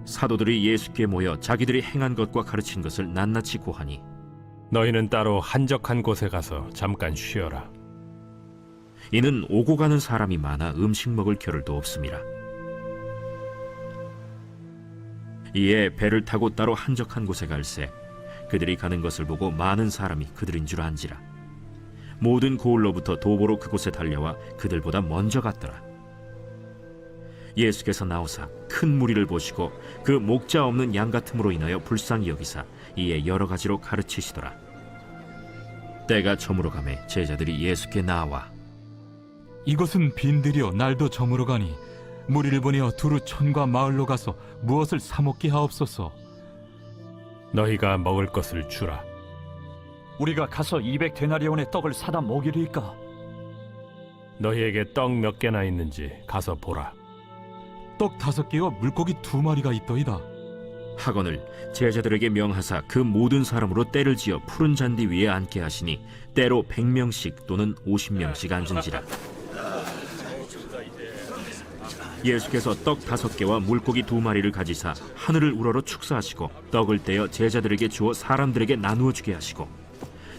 사도들이 예수께 모여 자기들이 행한 것과 가르친 것을 낱낱이 고하니 너희는 따로 한적한 곳에 가서 잠깐 쉬어라. 이는 오고 가는 사람이 많아 음식 먹을 겨를도 없음이라. 이에 배를 타고 따로 한적한 곳에 갈새 그들이 가는 것을 보고 많은 사람이 그들인 줄 안지라. 모든 고을로부터 도보로 그곳에 달려와 그들보다 먼저 갔더라. 예수께서 나오사 큰 무리를 보시고 그 목자 없는 양 같음으로 인하여 불쌍히 여기사 이에 여러 가지로 가르치시더라. 때가 저물어 가매 제자들이 예수께 나와 이것은 빈들이여 날도 저물어 가니 무리를 보내어 두루 촌과 마을로 가서 무엇을 사 먹게 하옵소서. 너희가 먹을 것을 주라. 우리가 가서 200데나리온의 떡을 사다 먹이리이까? 너희에게 떡 몇 개나 있는지 가서 보라. 떡 5개와 물고기 2마리가 있더이다. 하거늘 제자들에게 명하사 그 모든 사람으로 때를 지어 푸른 잔디 위에 앉게 하시니 때로 100명씩 또는 50명씩 앉은지라. 예수께서 떡 5개와 물고기 2마리를 가지사 하늘을 우러러 축사하시고 떡을 떼어 제자들에게 주어 사람들에게 나누어 주게 하시고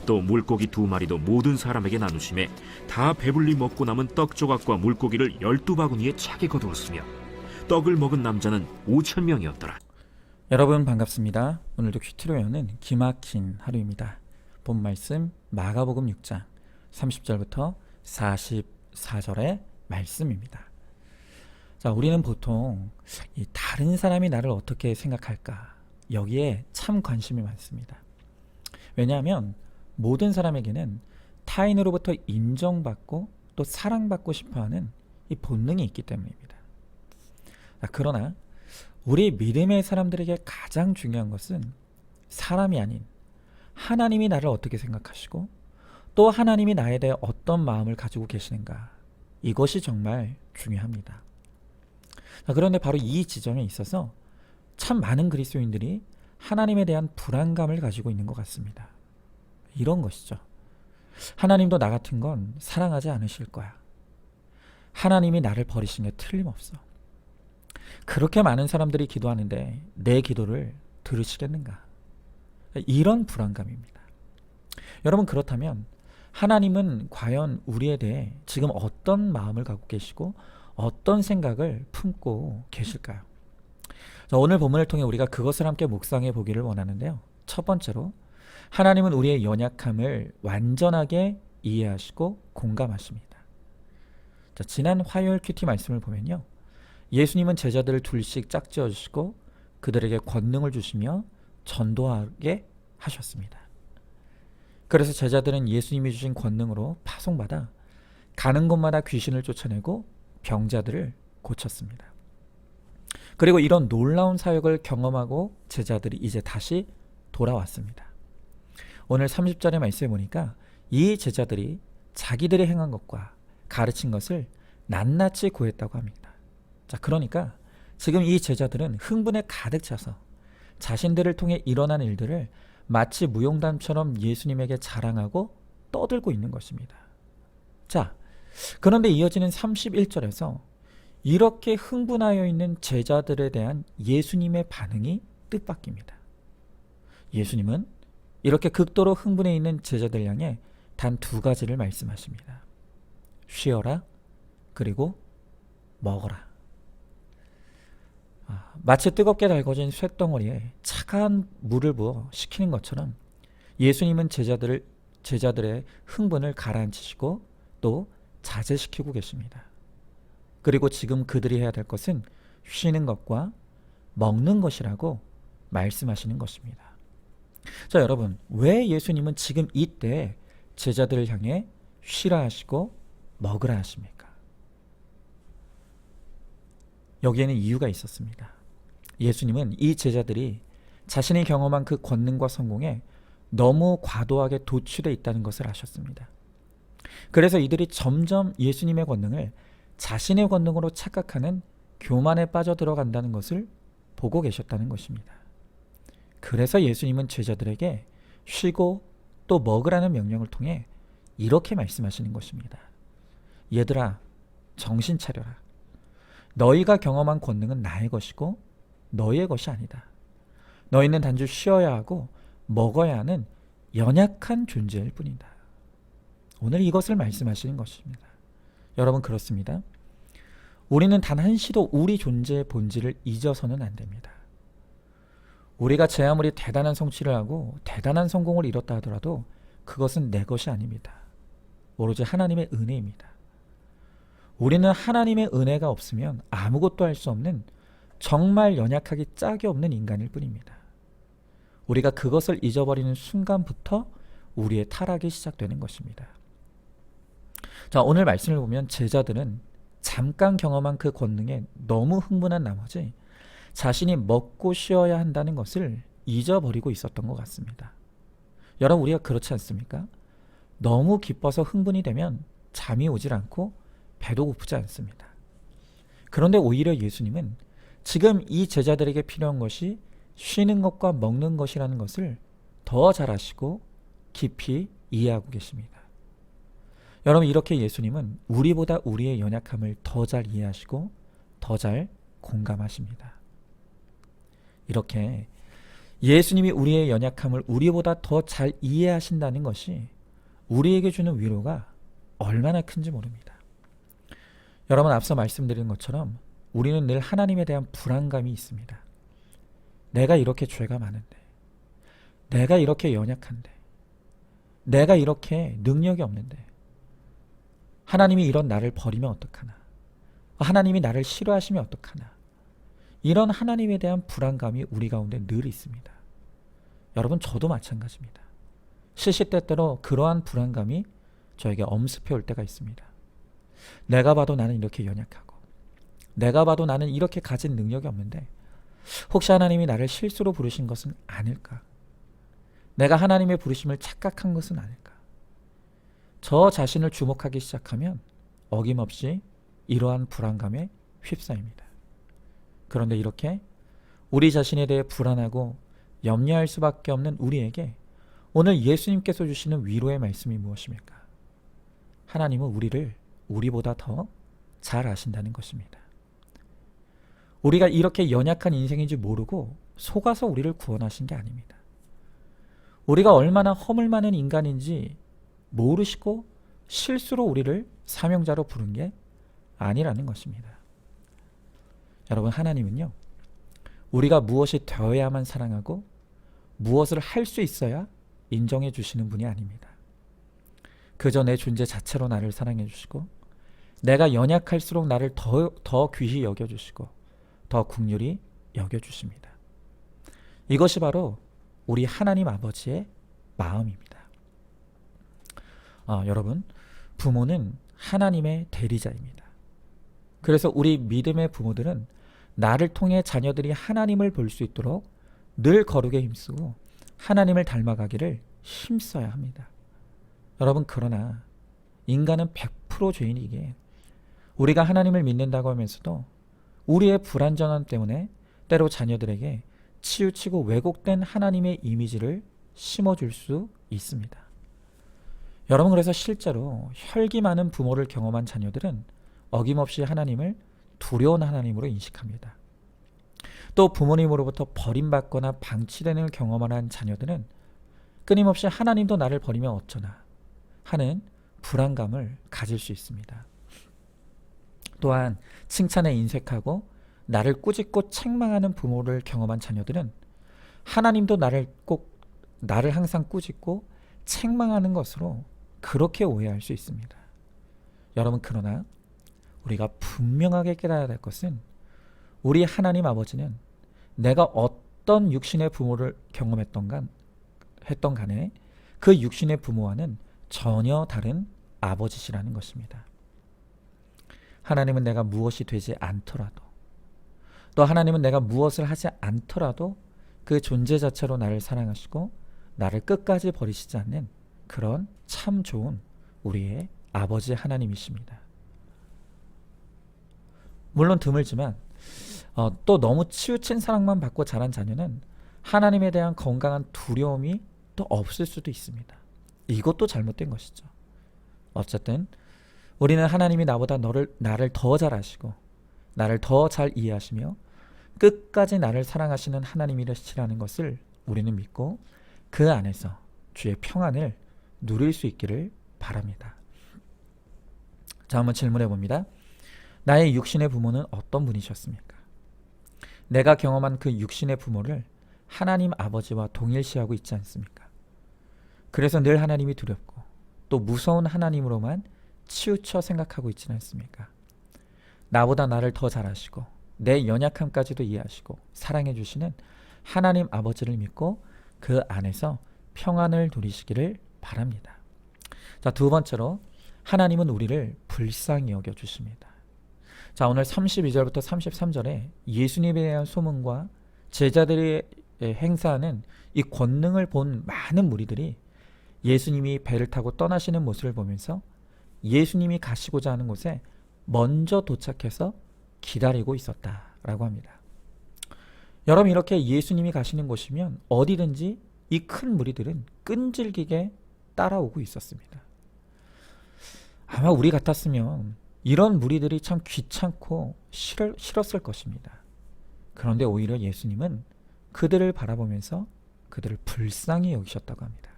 또 물고기 2마리도 모든 사람에게 나누심에 다 배불리 먹고 남은 떡 조각과 물고기를 12바구니에 차게 거두었으며 떡을 먹은 남자는 5,000명이었더라. 여러분 반갑습니다. 오늘도 퀴트로 여는 기막힌 하루입니다. 본 말씀 마가복음 6장 30절부터 44절의 말씀입니다. 자, 우리는 보통 이 다른 사람이 나를 어떻게 생각할까 여기에 참 관심이 많습니다. 왜냐하면 모든 사람에게는 타인으로부터 인정받고 또 사랑받고 싶어하는 이 본능이 있기 때문입니다. 그러나 우리 믿음의 사람들에게 가장 중요한 것은 사람이 아닌 하나님이 나를 어떻게 생각하시고 또 하나님이 나에 대해 어떤 마음을 가지고 계시는가, 이것이 정말 중요합니다. 그런데 바로 이 지점에 있어서 참 많은 그리스도인들이 하나님에 대한 불안감을 가지고 있는 것 같습니다. 이런 것이죠. 하나님도 나 같은 건 사랑하지 않으실 거야. 하나님이 나를 버리신 게 틀림없어. 그렇게 많은 사람들이 기도하는데 내 기도를 들으시겠는가? 이런 불안감입니다. 여러분, 그렇다면 하나님은 과연 우리에 대해 지금 어떤 마음을 갖고 계시고 어떤 생각을 품고 계실까요? 오늘 본문을 통해 우리가 그것을 함께 묵상해 보기를 원하는데요. 첫 번째로, 하나님은 우리의 연약함을 완전하게 이해하시고 공감하십니다. 자, 지난 화요일 큐티 말씀을 보면요, 예수님은 제자들을 둘씩 짝지어 주시고 그들에게 권능을 주시며 전도하게 하셨습니다. 그래서 제자들은 예수님이 주신 권능으로 파송받아 가는 곳마다 귀신을 쫓아내고 병자들을 고쳤습니다. 그리고 이런 놀라운 사역을 경험하고 제자들이 이제 다시 돌아왔습니다. 오늘 30절의 말씀에 보니까 이 제자들이 자기들이 행한 것과 가르친 것을 낱낱이 구했다고 합니다. 자, 그러니까 지금 이 제자들은 흥분에 가득 차서 자신들을 통해 일어난 일들을 마치 무용담처럼 예수님에게 자랑하고 떠들고 있는 것입니다. 자, 그런데 이어지는 31절에서 이렇게 흥분하여 있는 제자들에 대한 예수님의 반응이 뜻밖입니다. 예수님은 이렇게 극도로 흥분해 있는 제자들 향해 단 2가지를 말씀하십니다. 쉬어라, 그리고 먹어라. 마치 뜨겁게 달궈진 쇳덩어리에 차가운 물을 부어 식히는 것처럼 예수님은 제자들의 흥분을 가라앉히시고 또 자제시키고 계십니다. 그리고 지금 그들이 해야 될 것은 쉬는 것과 먹는 것이라고 말씀하시는 것입니다. 자, 여러분, 왜 예수님은 지금 이때 제자들을 향해 쉬라 하시고 먹으라 하십니까? 여기에는 이유가 있었습니다. 예수님은 이 제자들이 자신이 경험한 그 권능과 성공에 너무 과도하게 도취되어 있다는 것을 아셨습니다. 그래서 이들이 점점 예수님의 권능을 자신의 권능으로 착각하는 교만에 빠져들어간다는 것을 보고 계셨다는 것입니다. 그래서 예수님은 제자들에게 쉬고 또 먹으라는 명령을 통해 이렇게 말씀하시는 것입니다. 얘들아, 정신 차려라. 너희가 경험한 권능은 나의 것이고 너희의 것이 아니다. 너희는 단지 쉬어야 하고 먹어야 하는 연약한 존재일 뿐이다. 오늘 이것을 말씀하시는 것입니다. 여러분, 그렇습니다. 우리는 단 한시도 우리 존재의 본질을 잊어서는 안 됩니다. 우리가 제 아무리 대단한 성취를 하고 대단한 성공을 이뤘다 하더라도 그것은 내 것이 아닙니다. 오로지 하나님의 은혜입니다. 우리는 하나님의 은혜가 없으면 아무것도 할 수 없는 정말 연약하기 짝이 없는 인간일 뿐입니다. 우리가 그것을 잊어버리는 순간부터 우리의 타락이 시작되는 것입니다. 자, 오늘 말씀을 보면 제자들은 잠깐 경험한 그 권능에 너무 흥분한 나머지 자신이 먹고 쉬어야 한다는 것을 잊어버리고 있었던 것 같습니다. 여러분, 우리가 그렇지 않습니까? 너무 기뻐서 흥분이 되면 잠이 오질 않고 배도 고프지 않습니다. 그런데 오히려 예수님은 지금 이 제자들에게 필요한 것이 쉬는 것과 먹는 것이라는 것을 더 잘 아시고 깊이 이해하고 계십니다. 여러분, 이렇게 예수님은 우리보다 우리의 연약함을 더 잘 이해하시고 더 잘 공감하십니다. 이렇게 예수님이 우리의 연약함을 우리보다 더 잘 이해하신다는 것이 우리에게 주는 위로가 얼마나 큰지 모릅니다. 여러분, 앞서 말씀드린 것처럼 우리는 늘 하나님에 대한 불안감이 있습니다. 내가 이렇게 죄가 많은데, 내가 이렇게 연약한데, 내가 이렇게 능력이 없는데, 하나님이 이런 나를 버리면 어떡하나, 하나님이 나를 싫어하시면 어떡하나, 이런 하나님에 대한 불안감이 우리 가운데 늘 있습니다. 여러분, 저도 마찬가지입니다. 시시때때로 그러한 불안감이 저에게 엄습해 올 때가 있습니다. 내가 봐도 나는 이렇게 연약하고, 내가 봐도 나는 이렇게 가진 능력이 없는데 혹시 하나님이 나를 실수로 부르신 것은 아닐까? 내가 하나님의 부르심을 착각한 것은 아닐까? 저 자신을 주목하기 시작하면 어김없이 이러한 불안감에 휩싸입니다. 그런데 이렇게 우리 자신에 대해 불안하고 염려할 수밖에 없는 우리에게 오늘 예수님께서 주시는 위로의 말씀이 무엇입니까? 하나님은 우리를 우리보다 더 잘 아신다는 것입니다. 우리가 이렇게 연약한 인생인지 모르고 속아서 우리를 구원하신 게 아닙니다. 우리가 얼마나 허물 많은 인간인지 모르시고 실수로 우리를 사명자로 부른 게 아니라는 것입니다. 여러분, 하나님은요, 우리가 무엇이 되어야만 사랑하고 무엇을 할 수 있어야 인정해 주시는 분이 아닙니다. 그저 내 존재 자체로 나를 사랑해 주시고 내가 연약할수록 나를 더 귀히 여겨주시고 더 긍휼히 여겨주십니다. 이것이 바로 우리 하나님 아버지의 마음입니다. 여러분, 부모는 하나님의 대리자입니다. 그래서 우리 믿음의 부모들은 나를 통해 자녀들이 하나님을 볼 수 있도록 늘 거룩에 힘쓰고 하나님을 닮아가기를 힘써야 합니다. 여러분, 그러나 인간은 100% 죄인이기에 우리가 하나님을 믿는다고 하면서도 우리의 불완전함 때문에 때로 자녀들에게 치우치고 왜곡된 하나님의 이미지를 심어줄 수 있습니다. 여러분, 그래서 실제로 혈기 많은 부모를 경험한 자녀들은 어김없이 하나님을 두려운 하나님으로 인식합니다. 또 부모님으로부터 버림받거나 방치되는 경험을 한 자녀들은 끊임없이 하나님도 나를 버리면 어쩌나 하는 불안감을 가질 수 있습니다. 또한 칭찬에 인색하고 나를 꾸짖고 책망하는 부모를 경험한 자녀들은 하나님도 나를 항상 꾸짖고 책망하는 것으로 그렇게 오해할 수 있습니다. 여러분, 그러나 우리가 분명하게 깨달아야 될 것은 우리 하나님 아버지는 내가 어떤 육신의 부모를 경험했던 간에 그 육신의 부모와는 전혀 다른 아버지시라는 것입니다. 하나님은 내가 무엇이 되지 않더라도, 또 하나님은 내가 무엇을 하지 않더라도 그 존재 자체로 나를 사랑하시고 나를 끝까지 버리시지 않는 그런 참 좋은 우리의 아버지 하나님이십니다. 물론 드물지만 또 너무 치우친 사랑만 받고 자란 자녀는 하나님에 대한 건강한 두려움이 또 없을 수도 있습니다. 이것도 잘못된 것이죠. 어쨌든 우리는 하나님이 나보다 나를 더 잘 아시고 나를 더 잘 이해하시며 끝까지 나를 사랑하시는 하나님이시라는 것을 우리는 믿고 그 안에서 주의 평안을 누릴 수 있기를 바랍니다. 자, 한번 질문해 봅니다. 나의 육신의 부모는 어떤 분이셨습니까? 내가 경험한 그 육신의 부모를 하나님 아버지와 동일시하고 있지 않습니까? 그래서 늘 하나님이 두렵고 또 무서운 하나님으로만 치우쳐 생각하고 있지는 않습니까? 나보다 나를 더 잘 아시고 내 연약함까지도 이해하시고 사랑해 주시는 하나님 아버지를 믿고 그 안에서 평안을 누리시기를 바랍니다. 자, 두 번째로 하나님은 우리를 불쌍히 여겨 주십니다. 자, 오늘 32절부터 33절에 예수님에 대한 소문과 제자들이 행사하는 이 권능을 본 많은 무리들이 예수님이 배를 타고 떠나시는 모습을 보면서 예수님이 가시고자 하는 곳에 먼저 도착해서 기다리고 있었다라고 합니다. 여러분, 이렇게 예수님이 가시는 곳이면 어디든지 이 큰 무리들은 끈질기게 따라오고 있었습니다. 아마 우리 같았으면 이런 무리들이 참 귀찮고 싫었을 것입니다. 그런데 오히려 예수님은 그들을 바라보면서 그들을 불쌍히 여기셨다고 합니다.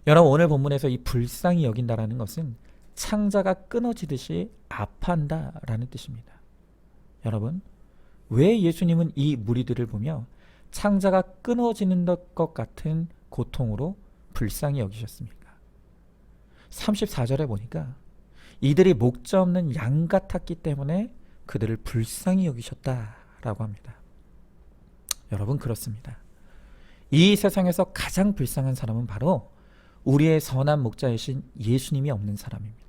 여러분, 오늘 본문에서 이 불쌍히 여긴다라는 것은 창자가 끊어지듯이 아파한다라는 뜻입니다. 여러분, 왜 예수님은 이 무리들을 보며 창자가 끊어지는 것 같은 고통으로 불쌍히 여기셨습니까? 34절에 보니까 이들이 목자 없는 양 같았기 때문에 그들을 불쌍히 여기셨다라고 합니다. 여러분, 그렇습니다. 이 세상에서 가장 불쌍한 사람은 바로 우리의 선한 목자이신 예수님이 없는 사람입니다.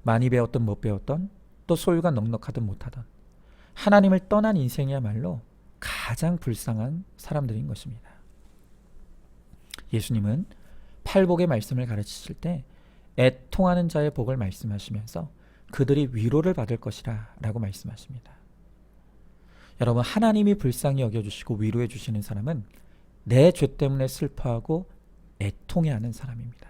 많이 배웠든 못 배웠던, 또 소유가 넉넉하든 못하던 하나님을 떠난 인생이야말로 가장 불쌍한 사람들인 것입니다. 예수님은 팔복의 말씀을 가르치실 때 애통하는 자의 복을 말씀하시면서 그들이 위로를 받을 것이라 라고 말씀하십니다. 여러분, 하나님이 불쌍히 여겨주시고 위로해 주시는 사람은 내 죄 때문에 슬퍼하고 애통해하는 사람입니다.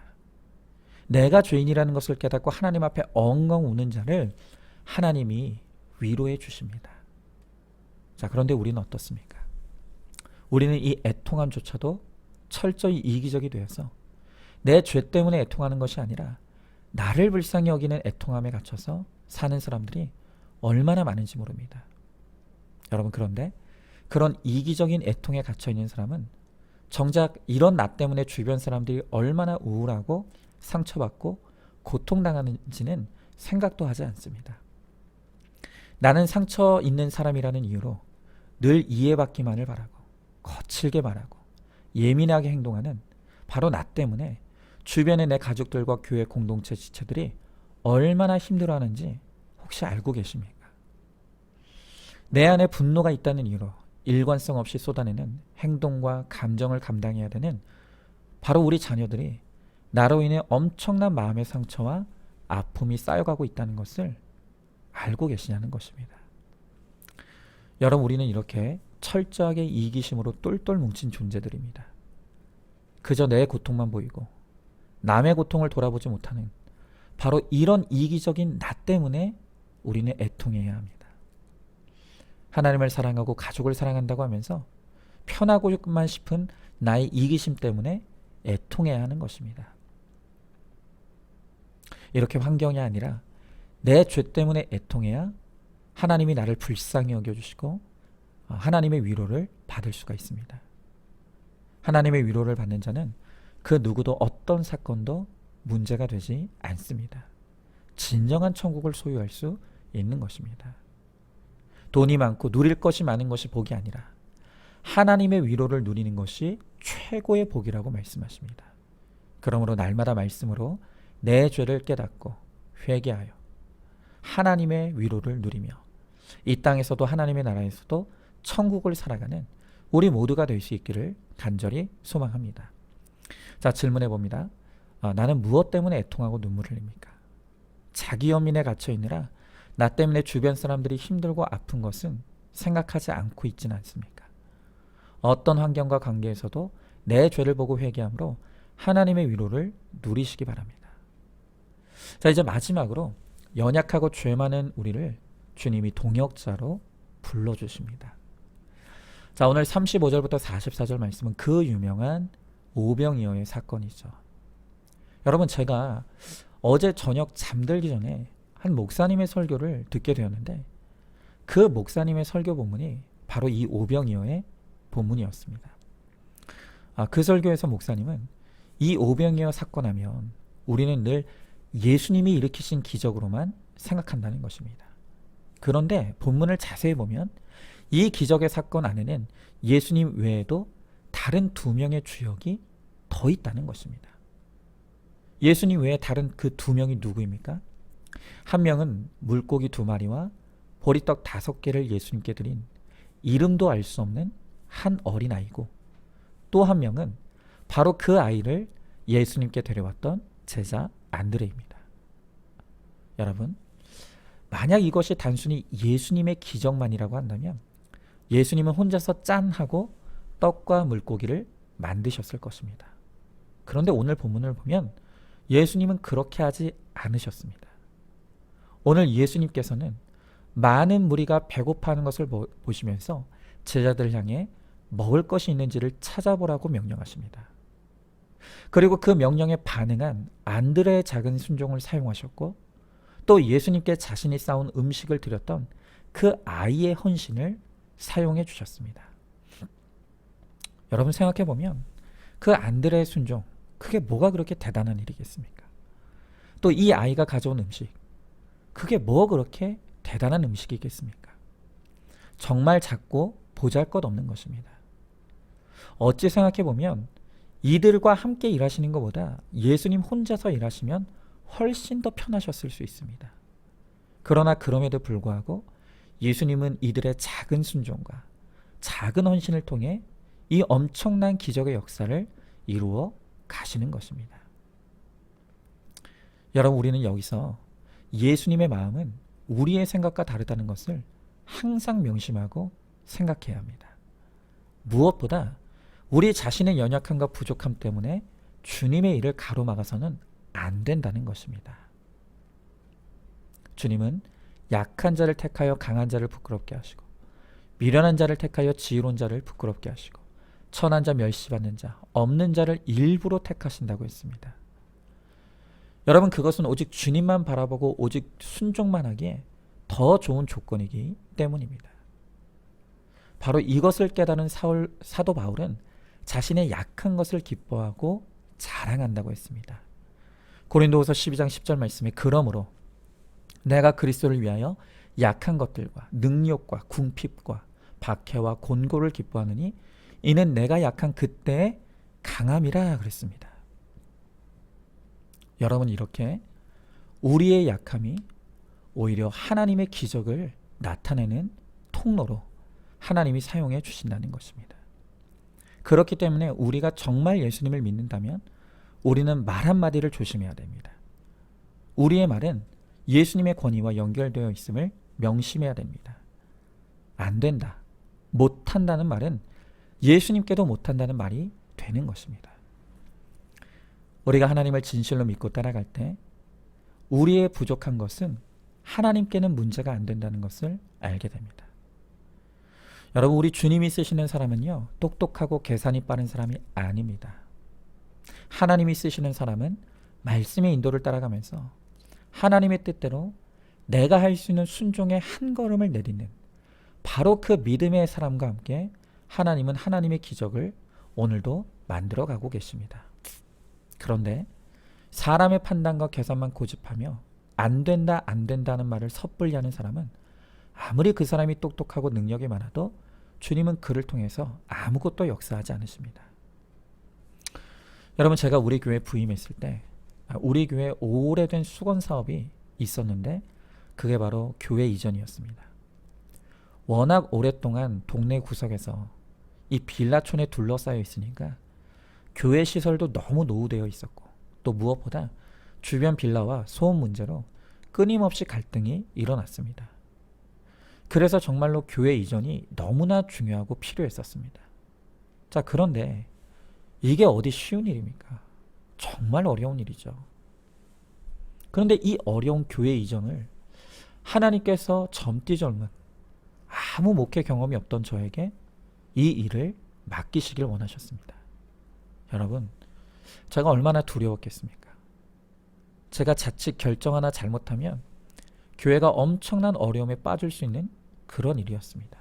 내가 죄인이라는 것을 깨닫고 하나님 앞에 엉엉 우는 자를 하나님이 위로해 주십니다. 자, 그런데 우리는 어떻습니까? 우리는 이 애통함조차도 철저히 이기적이 되어서 내 죄 때문에 애통하는 것이 아니라 나를 불쌍히 여기는 애통함에 갇혀서 사는 사람들이 얼마나 많은지 모릅니다. 여러분, 그런데 그런 이기적인 애통에 갇혀 있는 사람은 정작 이런 나 때문에 주변 사람들이 얼마나 우울하고 상처받고 고통당하는지는 생각도 하지 않습니다. 나는 상처 있는 사람이라는 이유로 늘 이해받기만을 바라고 거칠게 말하고 예민하게 행동하는 바로 나 때문에 주변의 내 가족들과 교회 공동체 지체들이 얼마나 힘들어하는지 혹시 알고 계십니까? 내 안에 분노가 있다는 이유로 일관성 없이 쏟아내는 행동과 감정을 감당해야 되는 바로 우리 자녀들이 나로 인해 엄청난 마음의 상처와 아픔이 쌓여가고 있다는 것을 알고 계시냐는 것입니다. 여러분, 우리는 이렇게 철저하게 이기심으로 똘똘 뭉친 존재들입니다. 그저 내 고통만 보이고 남의 고통을 돌아보지 못하는 바로 이런 이기적인 나 때문에 우리는 애통해야 합니다. 하나님을 사랑하고 가족을 사랑한다고 하면서 편하고만 싶은 나의 이기심 때문에 애통해야 하는 것입니다. 이렇게 환경이 아니라 내 죄 때문에 애통해야 하나님이 나를 불쌍히 여겨주시고 하나님의 위로를 받을 수가 있습니다. 하나님의 위로를 받는 자는 그 누구도 어떤 사건도 문제가 되지 않습니다. 진정한 천국을 소유할 수 있는 것입니다. 돈이 많고 누릴 것이 많은 것이 복이 아니라 하나님의 위로를 누리는 것이 최고의 복이라고 말씀하십니다. 그러므로 날마다 말씀으로 내 죄를 깨닫고 회개하여 하나님의 위로를 누리며 이 땅에서도 하나님의 나라에서도 천국을 살아가는 우리 모두가 될 수 있기를 간절히 소망합니다. 자, 질문해 봅니다. 나는 무엇 때문에 애통하고 눈물을 흘립니까? 자기 연민에 갇혀 있느라 나 때문에 주변 사람들이 힘들고 아픈 것은 생각하지 않고 있지는 않습니까? 어떤 환경과 관계에서도 내 죄를 보고 회개함으로 하나님의 위로를 누리시기 바랍니다. 자, 이제 마지막으로 연약하고 죄 많은 우리를 주님이 동역자로 불러주십니다. 자, 오늘 35절부터 44절 말씀은 그 유명한 오병이어의 사건이죠. 여러분, 제가 어제 저녁 잠들기 전에 한 목사님의 설교를 듣게 되었는데 그 목사님의 설교 본문이 바로 이 오병이어의 본문이었습니다. 그 설교에서 목사님은 이 오병이어 사건 하면 우리는 늘 예수님이 일으키신 기적으로만 생각한다는 것입니다. 그런데 본문을 자세히 보면 이 기적의 사건 안에는 예수님 외에도 다른 두 명의 주역이 더 있다는 것입니다. 예수님 외에 다른 그 두 명이 누구입니까? 한 명은 물고기 2마리와 보리떡 5개를 예수님께 드린 이름도 알 수 없는 한 어린아이고, 또 한 명은 바로 그 아이를 예수님께 데려왔던 제자 안드레입니다. 여러분, 만약 이것이 단순히 예수님의 기적만이라고 한다면 예수님은 혼자서 짠 하고 떡과 물고기를 만드셨을 것입니다. 그런데 오늘 본문을 보면 예수님은 그렇게 하지 않으셨습니다. 오늘 예수님께서는 많은 무리가 배고파하는 것을 보시면서 제자들을 향해 먹을 것이 있는지를 찾아보라고 명령하십니다. 그리고 그 명령에 반응한 안드레의 작은 순종을 사용하셨고, 또 예수님께 자신이 싸운 음식을 드렸던 그 아이의 헌신을 사용해 주셨습니다. 여러분, 생각해 보면 그 안드레의 순종, 그게 뭐가 그렇게 대단한 일이겠습니까? 또 이 아이가 가져온 음식, 그게 뭐 그렇게 대단한 음식이겠습니까? 정말 작고 보잘것없는 것입니다. 어찌 생각해 보면 이들과 함께 일하시는 것보다 예수님 혼자서 일하시면 훨씬 더 편하셨을 수 있습니다. 그러나 그럼에도 불구하고 예수님은 이들의 작은 순종과 작은 헌신을 통해 이 엄청난 기적의 역사를 이루어 가시는 것입니다. 여러분, 우리는 여기서 예수님의 마음은 우리의 생각과 다르다는 것을 항상 명심하고 생각해야 합니다. 무엇보다 우리 자신의 연약함과 부족함 때문에 주님의 일을 가로막아서는 안 된다는 것입니다. 주님은 약한 자를 택하여 강한 자를 부끄럽게 하시고, 미련한 자를 택하여 지혜로운 자를 부끄럽게 하시고, 천한 자 멸시받는 자 없는 자를 일부러 택하신다고 했습니다. 여러분, 그것은 오직 주님만 바라보고 오직 순종만 하기에 더 좋은 조건이기 때문입니다. 바로 이것을 깨달은 사도 바울은 자신의 약한 것을 기뻐하고 자랑한다고 했습니다. 고린도후서 12장 10절 말씀에 그러므로 내가 그리스도를 위하여 약한 것들과 능욕과 궁핍과 박해와 곤고를 기뻐하느니 이는 내가 약한 그때의 강함이라 그랬습니다. 여러분, 이렇게 우리의 약함이 오히려 하나님의 기적을 나타내는 통로로 하나님이 사용해 주신다는 것입니다. 그렇기 때문에 우리가 정말 예수님을 믿는다면 우리는 말 한마디를 조심해야 됩니다. 우리의 말은 예수님의 권위와 연결되어 있음을 명심해야 됩니다. 안 된다, 못한다는 말은 예수님께도 못한다는 말이 되는 것입니다. 우리가 하나님을 진실로 믿고 따라갈 때 우리의 부족한 것은 하나님께는 문제가 안 된다는 것을 알게 됩니다. 여러분, 우리 주님이 쓰시는 사람은요, 똑똑하고 계산이 빠른 사람이 아닙니다. 하나님이 쓰시는 사람은 말씀의 인도를 따라가면서 하나님의 뜻대로 내가 할 수 있는 순종의 한 걸음을 내딛는 바로 그 믿음의 사람과 함께 하나님은 하나님의 기적을 오늘도 만들어가고 계십니다. 그런데 사람의 판단과 계산만 고집하며 안 된다, 안 된다는 말을 섣불리 하는 사람은 아무리 그 사람이 똑똑하고 능력이 많아도 주님은 그를 통해서 아무것도 역사하지 않으십니다. 여러분, 제가 우리 교회 부임했을 때 우리 교회 오래된 수건 사업이 있었는데 그게 바로 교회 이전이었습니다. 워낙 오랫동안 동네 구석에서 이 빌라촌에 둘러싸여 있으니까 교회 시설도 너무 노후되어 있었고, 또 무엇보다 주변 빌라와 소음 문제로 끊임없이 갈등이 일어났습니다. 그래서 정말로 교회 이전이 너무나 중요하고 필요했었습니다. 자, 그런데 이게 어디 쉬운 일입니까? 정말 어려운 일이죠. 그런데 이 어려운 교회 이전을 하나님께서 젊디 젊은 아무 목회 경험이 없던 저에게 이 일을 맡기시길 원하셨습니다. 여러분, 제가 얼마나 두려웠겠습니까? 제가 자칫 결정 하나 잘못하면 교회가 엄청난 어려움에 빠질 수 있는 그런 일이었습니다.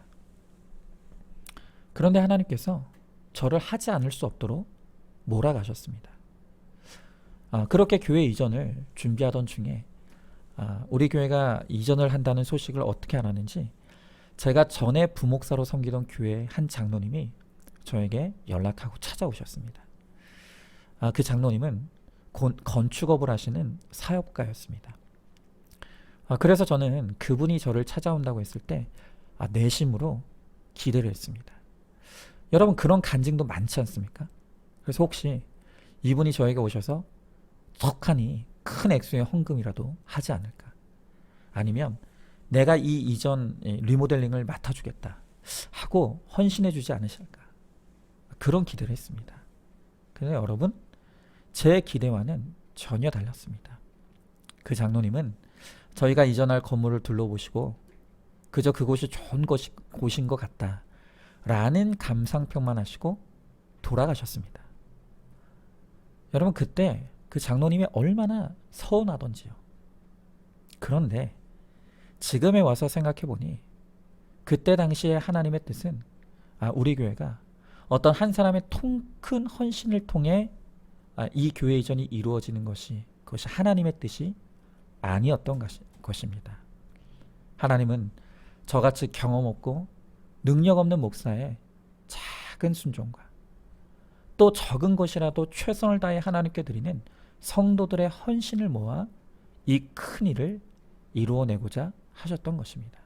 그런데 하나님께서 저를 하지 않을 수 없도록 몰아가셨습니다. 그렇게 교회 이전을 준비하던 중에 우리 교회가 이전을 한다는 소식을 어떻게 알았는지 제가 전에 부목사로 섬기던 교회 한 장로님이 저에게 연락하고 찾아오셨습니다. 그 장로님은 건축업을 하시는 사업가였습니다. 그래서 저는 그분이 저를 찾아온다고 했을 때 내심으로 기대를 했습니다. 여러분, 그런 간증도 많지 않습니까? 그래서 혹시 이분이 저에게 오셔서 덕하니 큰 액수의 헌금이라도 하지 않을까, 아니면 내가 이 이전 리모델링을 맡아주겠다 하고 헌신해 주지 않으실까, 그런 기대를 했습니다. 그런데 여러분, 제 기대와는 전혀 달랐습니다. 그 장로님은 저희가 이전할 건물을 둘러보시고 그저 그곳이 좋은 곳인 것 같다 라는 감상평만 하시고 돌아가셨습니다. 여러분, 그때 그 장로님이 얼마나 서운하던지요. 그런데 지금에 와서 생각해보니 그때 당시에 하나님의 뜻은 우리 교회가 어떤 한 사람의 큰 헌신을 통해 이 교회 이전이 이루어지는 그것이 하나님의 뜻이 아니었던 것입니다. 하나님은 저같이 경험 없고 능력 없는 목사의 작은 순종과 또 적은 것이라도 최선을 다해 하나님께 드리는 성도들의 헌신을 모아 이 큰 일을 이루어내고자 하셨던 것입니다.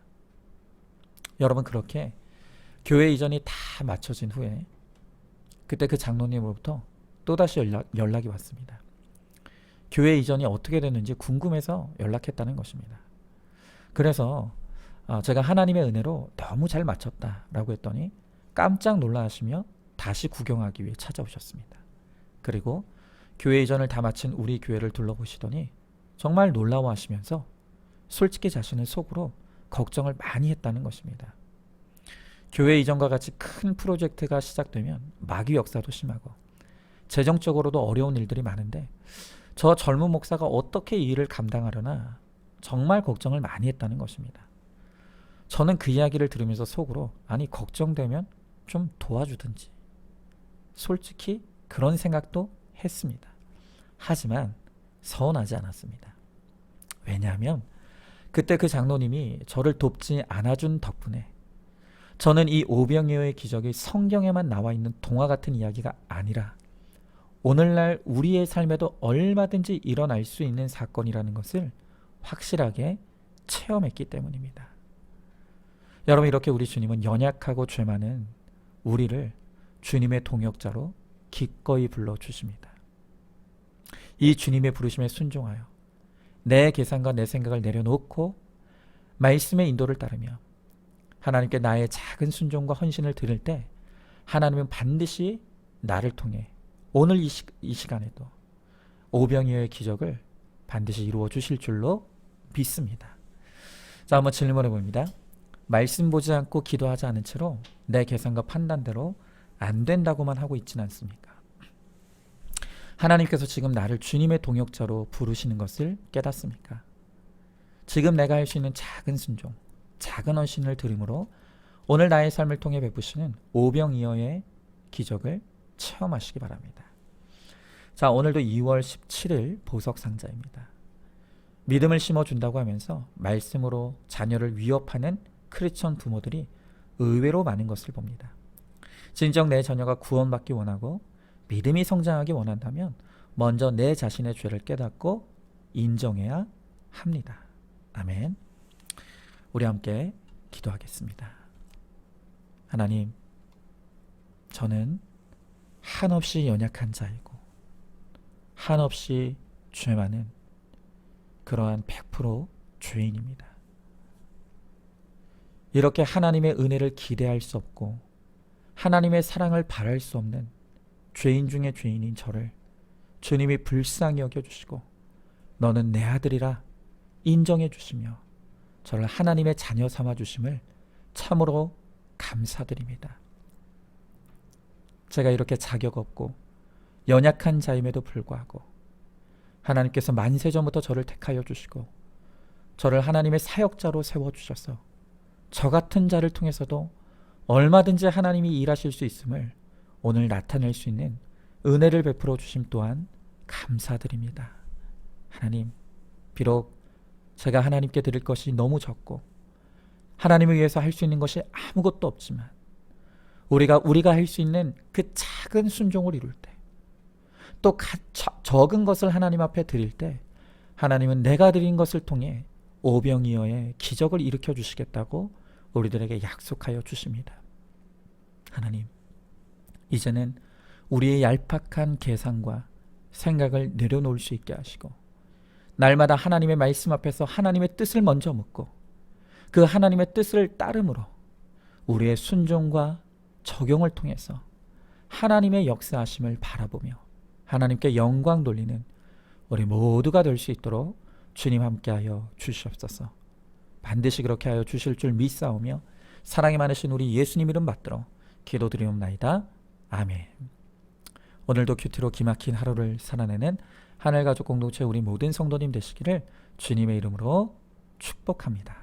여러분, 그렇게 교회 이전이 다 마쳐진 후에 그때 그 장로님으로부터 또다시 연락이 왔습니다. 교회 이전이 어떻게 됐는지 궁금해서 연락했다는 것입니다. 그래서 제가 하나님의 은혜로 너무 잘 마쳤다라고 했더니 깜짝 놀라시며 다시 구경하기 위해 찾아오셨습니다. 그리고 교회 이전을 다 마친 우리 교회를 둘러보시더니 정말 놀라워하시면서 솔직히 자신의 속으로 걱정을 많이 했다는 것입니다. 교회 이전과 같이 큰 프로젝트가 시작되면 마귀 역사도 심하고 재정적으로도 어려운 일들이 많은데 저 젊은 목사가 어떻게 이 일을 감당하려나 정말 걱정을 많이 했다는 것입니다. 저는 그 이야기를 들으면서 속으로 걱정되면 좀 도와주든지 솔직히 그런 생각도 했습니다. 하지만 서운하지 않았습니다. 왜냐하면 그때 그 장로님이 저를 돕지 않아준 덕분에 저는 이 오병이어의 기적이 성경에만 나와 있는 동화 같은 이야기가 아니라 오늘날 우리의 삶에도 얼마든지 일어날 수 있는 사건이라는 것을 확실하게 체험했기 때문입니다. 여러분, 이렇게 우리 주님은 연약하고 죄 많은 우리를 주님의 동역자로 기꺼이 불러주십니다. 이 주님의 부르심에 순종하여 내 계산과 내 생각을 내려놓고 말씀의 인도를 따르며 하나님께 나의 작은 순종과 헌신을 드릴 때 하나님은 반드시 나를 통해 오늘 이 시간에도 오병이어의 기적을 반드시 이루어 주실 줄로 믿습니다. 자, 한번 질문해 봅니다. 말씀 보지 않고 기도하지 않은 채로 내 계산과 판단대로 안 된다고만 하고 있지는 않습니까? 하나님께서 지금 나를 주님의 동역자로 부르시는 것을 깨닫습니까? 지금 내가 할 수 있는 작은 순종, 작은 헌신을 드림으로 오늘 나의 삶을 통해 베푸시는 오병이어의 기적을 체험하시기 바랍니다. 자, 오늘도 2월 17일 보석상자입니다. 믿음을 심어준다고 하면서 말씀으로 자녀를 위협하는 크리스천 부모들이 의외로 많은 것을 봅니다. 진정 내 자녀가 구원받기 원하고 믿음이 성장하기 원한다면 먼저 내 자신의 죄를 깨닫고 인정해야 합니다. 아멘. 우리 함께 기도하겠습니다. 하나님, 저는 한없이 연약한 자이고 한없이 죄 많은 그러한 100% 죄인입니다. 이렇게 하나님의 은혜를 기대할 수 없고 하나님의 사랑을 바랄 수 없는 죄인 중에 죄인인 저를 주님이 불쌍히 여겨주시고 너는 내 아들이라 인정해 주시며 저를 하나님의 자녀 삼아 주심을 참으로 감사드립니다. 제가 이렇게 자격 없고 연약한 자임에도 불구하고 하나님께서 만세전부터 저를 택하여 주시고 저를 하나님의 사역자로 세워주셔서 저 같은 자를 통해서도 얼마든지 하나님이 일하실 수 있음을 오늘 나타낼 수 있는 은혜를 베풀어 주심 또한 감사드립니다. 하나님, 비록 제가 하나님께 드릴 것이 너무 적고 하나님을 위해서 할 수 있는 것이 아무것도 없지만 우리가 할 수 있는 그 작은 순종을 이룰 때, 또 적은 것을 하나님 앞에 드릴 때 하나님은 내가 드린 것을 통해 오병이어의 기적을 일으켜 주시겠다고 우리들에게 약속하여 주십니다. 하나님, 이제는 우리의 얄팍한 계산과 생각을 내려놓을 수 있게 하시고 날마다 하나님의 말씀 앞에서 하나님의 뜻을 먼저 묻고 그 하나님의 뜻을 따름으로 우리의 순종과 적용을 통해서 하나님의 역사하심을 바라보며 하나님께 영광 돌리는 우리 모두가 될 수 있도록 주님 함께하여 주시옵소서. 반드시 그렇게 하여 주실 줄 믿사오며 사랑이 많으신 우리 예수님 이름 받들어 기도드리옵나이다. 아멘. 오늘도 큐티로 기막힌 하루를 살아내는 하늘가족 공동체 우리 모든 성도님 되시기를 주님의 이름으로 축복합니다.